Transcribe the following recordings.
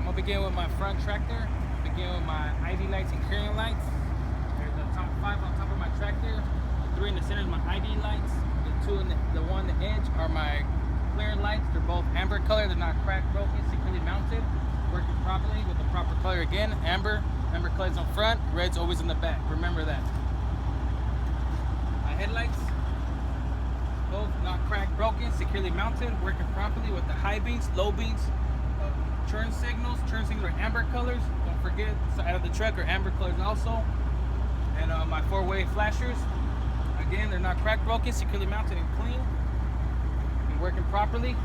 gonna begin with my front tractor. Begin with my ID lights and clearing lights. There's the top 5 on top of my tractor. The 3 in the center is my ID lights. The 2 in the 1 on the edge are my clearing lights. They're both amber color. They're not cracked, broken, securely mounted. Working properly with the proper color again. Amber color's on front. Red's always in the back. Remember that. My headlights, both not cracked, broken, securely mounted, working properly with the high beams, low beams, turn signals. Turn signals are amber colors. Don't forget, side of the truck are amber colors also. And my 4-way flashers, again, they're not cracked, broken, securely mounted and clean, and working properly.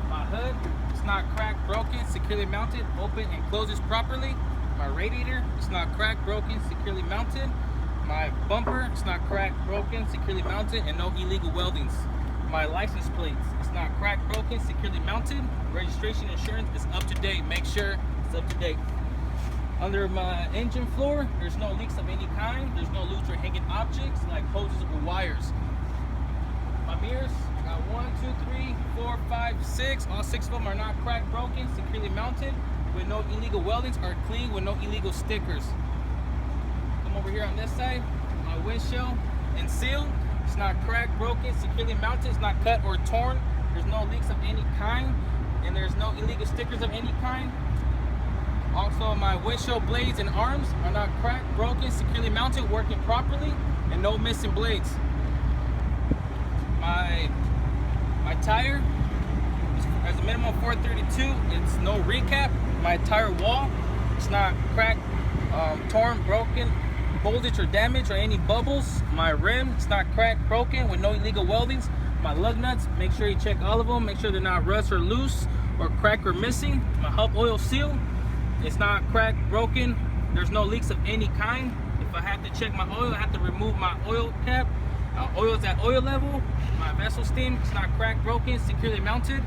My hood, it's not cracked, broken, securely mounted, open and closes properly. My radiator, it's not cracked, broken, securely mounted. My bumper, it's not cracked, broken, securely mounted, and no illegal weldings. My license plates, it's not cracked, broken, securely mounted. Registration insurance is up to date. Make sure it's up to date. Under my engine floor, there's no leaks of any kind. There's no loose or hanging objects like hoses or wires. My mirrors, I got 1, 2, 3, 4, 5, 6. All 6 of them are not cracked, broken, securely mounted, with no illegal weldings, are clean with no illegal stickers. Come over here on this side, my windshield and seal, it's not cracked, broken, securely mounted, it's not cut or torn. There's no leaks of any kind, and there's no illegal stickers of any kind. Also, my windshield blades and arms are not cracked, broken, securely mounted, working properly, and no missing blades. My tire has a minimum of 432. It's no recap. My tire wall, it's not cracked, torn, broken, voltage or damage or any bubbles. My rim, it's not cracked, broken, with no illegal weldings. My lug nuts, make sure you check all of them. Make sure they're not rust or loose or cracked or missing. My hub oil seal, it's not cracked, broken. There's no leaks of any kind. If I have to check my oil, I have to remove my oil cap. Oil's at oil level. My vessel steam, it's not cracked, broken, securely mounted.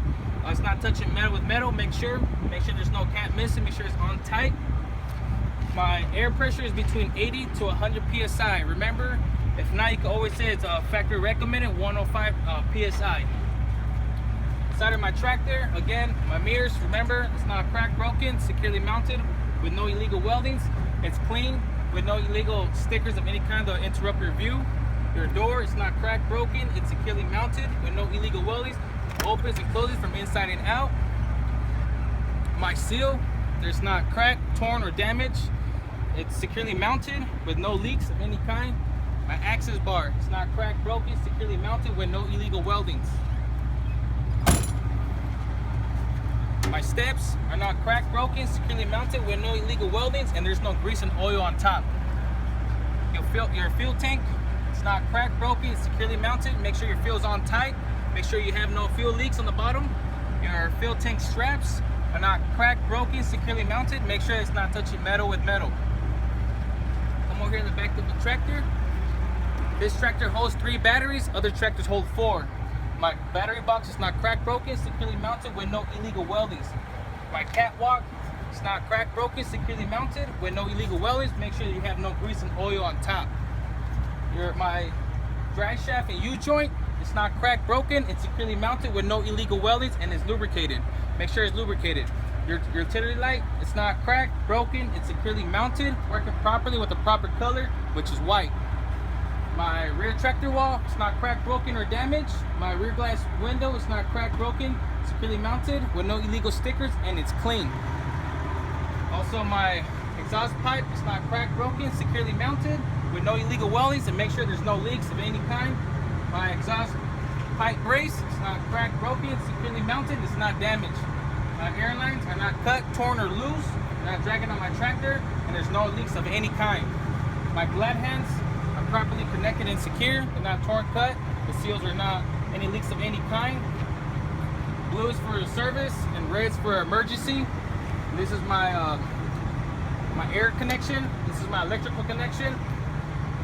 It's not touching metal with metal. Make sure there's no cap missing. Make sure it's on tight. My air pressure is between 80 to 100 psi. Remember, if not, you can always say it's factory recommended 105 psi. Side of my tractor, again, my mirrors, remember, it's not cracked, broken, securely mounted with no illegal weldings. It's clean with no illegal stickers of any kind that interrupt your view. Your door, it's not cracked, broken, it's securely mounted with no illegal weldings. Opens and closes from inside and out. My seal, there's not cracked, torn, or damaged. It's securely mounted with no leaks of any kind. My access bar, it's not cracked, broken, securely mounted with no illegal weldings. My steps are not cracked, broken, securely mounted with no illegal weldings, and there's no grease and oil on top. Your fuel tank, it's not cracked, broken, securely mounted. Make sure your fuel's on tight. Make sure you have no fuel leaks on the bottom. Your fuel tank straps are not cracked, broken, securely mounted. Make sure it's not touching metal with metal. Come over here in the back of the tractor. This tractor holds 3 batteries. Other tractors hold 4. My battery box is not cracked, broken, securely mounted with no illegal weldings. My catwalk, it's not cracked, broken, securely mounted with no illegal weldings. Make sure you have no grease and oil on top. My drive shaft and U-joint, it's not cracked, broken, it's securely mounted with no illegal weldings, and it's lubricated. Make sure it's lubricated. Your utility light, it's not cracked, broken, it's securely mounted, working properly with the proper color, which is white. My rear tractor wall, it's not cracked, broken, or damaged. My rear glass window, it's not cracked, broken, securely mounted with no illegal stickers, and it's clean. Also, my exhaust pipe, it's not cracked, broken, securely mounted with no illegal weldings, and make sure there's no leaks of any kind. My exhaust pipe brace, it's not cracked, broken, securely mounted, it's not damaged. My air lines are not cut, torn, or loose, not dragging on my tractor, and there's no leaks of any kind. My glad hands are properly connected and secure, they're not torn, cut. The seals are not any leaks of any kind. Blue is for service, and red is for emergency. And this is my my air connection. This is my electrical connection.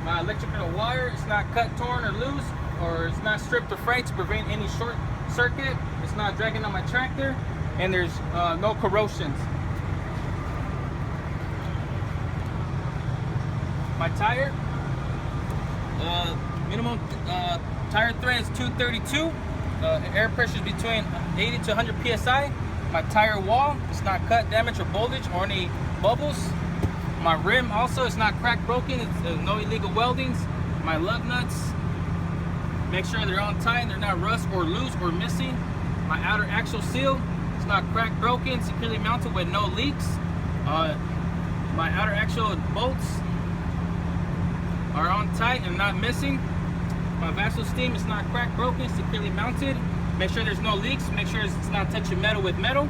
My electrical wire, it's not cut, torn, or loose, or it's not stripped or frayed to prevent any short circuit. It's not dragging on my tractor, and there's no corrosions. My tire, minimum tire thread is 232. Air pressure is between 80 to 100 psi. My tire wall is not cut, damaged, or bulged, or any bubbles. My rim also is not cracked, broken. There's no illegal weldings. My lug nuts, make sure they're on tight, they're not rust or loose or missing. My outer axle seal is not cracked, broken, securely mounted with no leaks. My outer axle bolts are on tight and not missing. My vassal steam is not cracked, broken, securely mounted. Make sure there's no leaks. Make sure it's not touching metal with metal.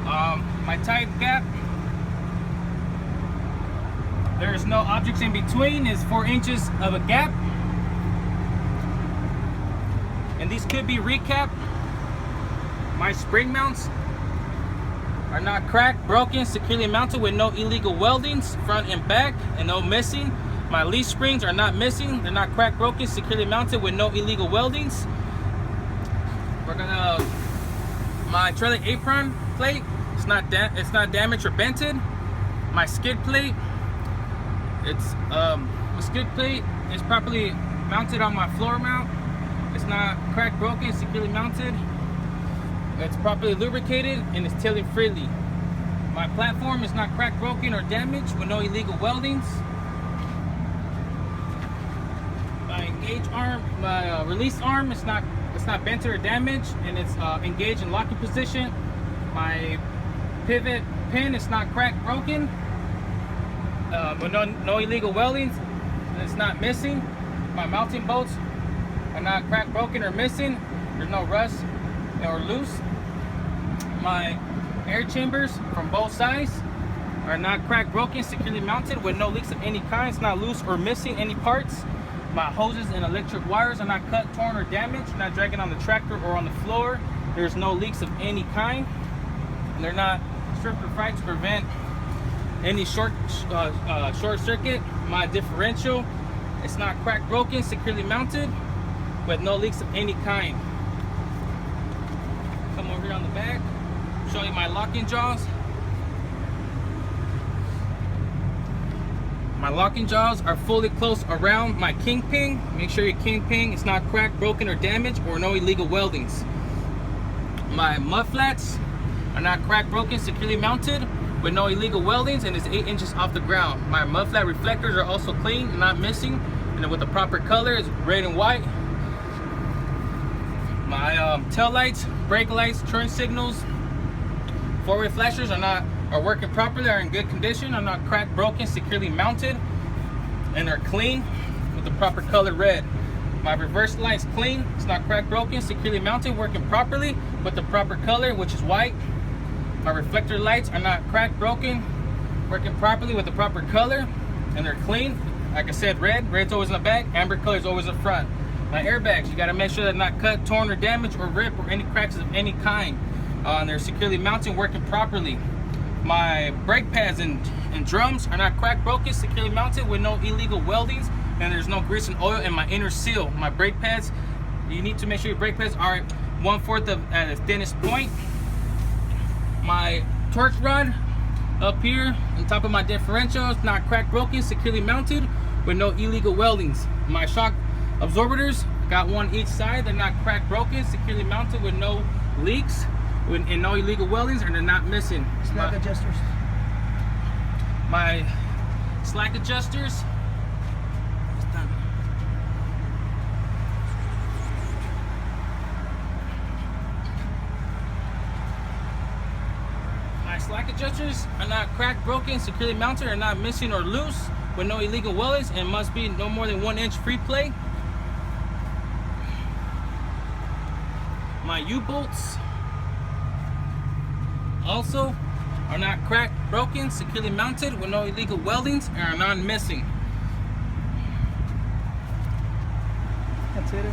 My tire gap, there's no objects in between. It's 4 inches of a gap. And these could be recapped. My spring mounts are not cracked, broken, securely mounted with no illegal weldings, front and back, and no missing. My leaf springs are not missing. They're not cracked, broken, securely mounted with no illegal weldings. My trailer apron plate, it's not damaged or bented. My skid plate, the skid plate is properly mounted on my floor mount. It's not cracked, broken, securely mounted. It's properly lubricated and it's tailing freely. My platform is not cracked, broken, or damaged with no illegal weldings. My engage arm, my release arm, it's not bent or damaged, and it's engaged in locking position. My pivot pin is not cracked, broken, but no illegal weldings. It's not missing. My mounting bolts are not cracked, broken, or missing. There's no rust or loose. My air chambers from both sides are not cracked, broken, securely mounted with no leaks of any kind. It's not loose or missing any parts. My hoses and electric wires are not cut, torn, or damaged, not dragging on the tractor or on the floor. There's no leaks of any kind. And they're not stripped or fried to prevent any short circuit. My differential, it's not cracked, broken, securely mounted with no leaks of any kind. Come over here on the back, show you my locking jaws. My locking jaws are fully closed around my kingpin. Make sure your kingpin is not cracked, broken, or damaged, or no illegal weldings. My mud flats are not cracked, broken, securely mounted with no illegal weldings, and it's 8 inches off the ground. My mud flat reflectors are also clean and not missing, and with the proper color, it's red and white. My tail lights, brake lights, turn signals, forward flashers are working properly, are in good condition, are not cracked, broken, securely mounted, and are clean with the proper color red. My reverse lights clean, it's not cracked, broken, securely mounted, working properly with the proper color, which is white. My reflector lights are not cracked, broken, working properly with the proper color, and they're clean. Like I said, red's always in the back, amber color is always in front. My airbags, you gotta make sure they're not cut, torn, or damaged, or ripped, or any cracks of any kind. And they're securely mounted, working properly. My brake pads and drums are not cracked, broken, securely mounted with no illegal weldings, and there's no grease and oil in my inner seal. My brake pads, you need to make sure your brake pads are 1/4 at its thinnest point. My torque rod up here on top of my differential is not cracked, broken, securely mounted with no illegal weldings. My shock absorbers, got one each side, they're not cracked, broken, securely mounted with no leaks and no illegal weldings, and they're not missing. Slack adjusters. My slack adjusters, it's done. My slack adjusters are not cracked, broken, securely mounted, are not missing or loose with no illegal weldings, and must be no more than 1 inch free play. My U-bolts also are not cracked, broken, securely mounted with no illegal weldings, and are non-missing. That's it.